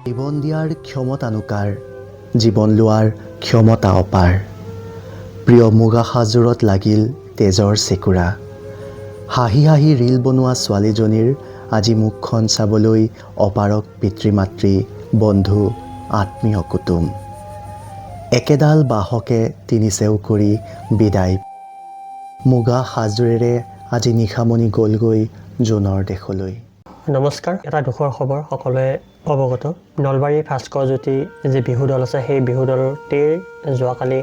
জীৱন দিয়াৰ ক্ষমতানুকাৰ, জীৱন লোৱাৰ ক্ষমতা অপাৰ। প্ৰিয় মুগা সাজোৰত লাগিল তেজৰ চেকুৰা। হাঁহি হাঁহি ৰীল বনোৱা ছোৱালীজনীৰ আজি মুখখন চাবলৈ অপাৰক পিতৃ-মাতৃ, বন্ধু, আত্মীয় কুটুম। একেডাল বাঁহকে তিনিচেও কৰি বিদায়। মুগা সাজোৰেৰে আজি নিশামণি গ'লগৈ জোনৰ দেশলৈ। নমস্কাৰ। এটা দুখৰ খবৰ সকলোৱে অৱগত। নলবাৰী ভাস্কৰজ্যোতি যি বিহু দল আছে, সেই বিহু দলটিৰ যোৱাকালি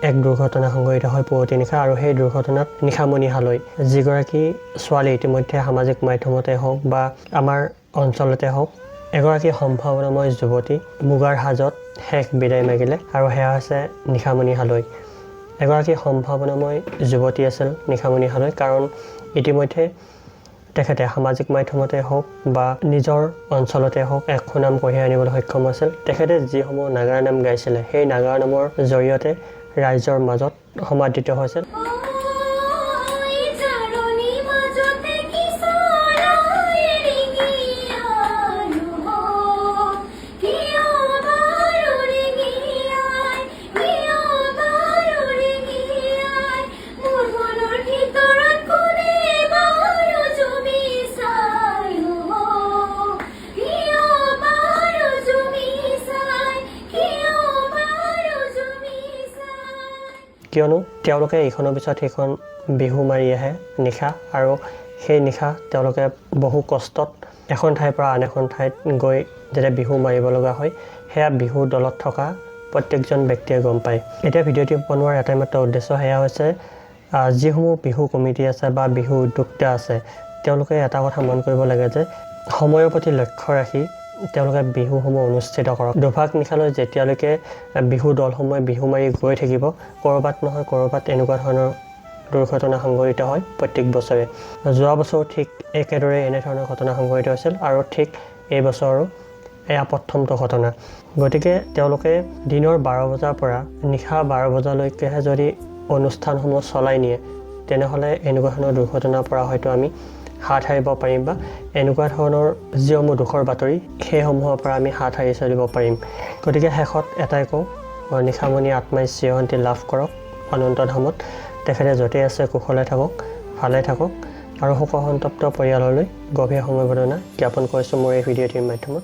এক দুৰ্ঘটনা সংঘটিত হয় পুৱতি নিশা, আৰু সেই দুৰ্ঘটনাত নিশামণি হালৈ যিগৰাকী ছোৱালী ইতিমধ্যে সামাজিক মাধ্যমতে হওক বা আমাৰ অঞ্চলতে হওক এগৰাকী সম্ভাৱনাময় যুৱতী মুগাৰ সাজত শেষ বিদায় মাগিলে, আৰু সেয়া হৈছে নিশামণি হালৈ। এগৰাকী সম্ভাৱনাময় যুৱতী আছিল নিশামণি হালৈ, কাৰণ ইতিমধ্যে তেখেতে সামাজিক মাধ্যমতে হওক বা নিজৰ অঞ্চলতে হওক এক সুনাম কঢ়িয়াই আনিবলৈ সক্ষম হৈছিল। তেখেতে যিসমূহ নাগাৰা নাম গাইছিলে, সেই নাগাৰা নামৰ জৰিয়তে ৰাইজৰ মাজত সমাদৃত হৈছিল। কিয়নো তেওঁলোকে ইখনৰ পিছত সিখন বিহু মাৰি আহে নিশা, আৰু সেই নিশা তেওঁলোকে বহু কষ্টত এখন ঠাইৰ পৰা আন এখন ঠাইত গৈ যেতিয়া বিহু মাৰিব লগা হয়, সেয়া বিহু দলত থকা প্ৰত্যেকজন ব্যক্তিয়ে গম পায়। এতিয়া ভিডিঅ'টি বনোৱাৰ এটাই মাত্ৰ উদ্দেশ্য, সেয়া হৈছে যিসমূহ বিহু কমিটি আছে বা বিহু উদ্যোক্তা আছে, তেওঁলোকে এটা কথা মন কৰিব লাগে যে সময়ৰ প্ৰতি লক্ষ্য ৰাখি তেওঁলোকে বিহুসমূহ অনুষ্ঠিত কৰক। দুভাগ নিশালৈ যেতিয়ালৈকে বিহু দলসমূহে বিহু মাৰি গৈ থাকিব, ক'ৰবাত নহয় ক'ৰবাত এনেকুৱা ধৰণৰ দুৰ্ঘটনা সংঘটিত হয় প্ৰত্যেক বছৰে। যোৱা বছৰো ঠিক একেদৰে এনেধৰণৰ ঘটনা সংঘটিত হৈছিল, আৰু ঠিক এই বছৰো এয়া প্ৰথমটো ঘটনা। গতিকে তেওঁলোকে দিনৰ 12 বজাৰ পৰা নিশা 12 বজালৈকেহে যদি অনুষ্ঠানসমূহ চলাই নিয়ে, তেনেহ'লে এনেকুৱা ধৰণৰ দুৰ্ঘটনাৰ পৰা হয়তো আমি হাত সাৰিব পাৰিম, বা এনেকুৱা ধৰণৰ যিসমূহ দুখৰ বাতৰি সেইসমূহৰ পৰা আমি হাত সাৰি চলিব পাৰিম। গতিকে শেষত এটাই কওঁ, নিশামণি আত্মাই চিৰশান্তি লাভ কৰক অনন্ত ধামত। তেখেতে য'তেই আছে কুশলে থাকক, ভালে থাকক, আৰু শোকসন্তপ্ত পৰিয়াললৈ গভীৰ সমবেদনা জ্ঞাপন কৰিছোঁ মোৰ এই ভিডিঅ'টিৰ মাধ্যমত।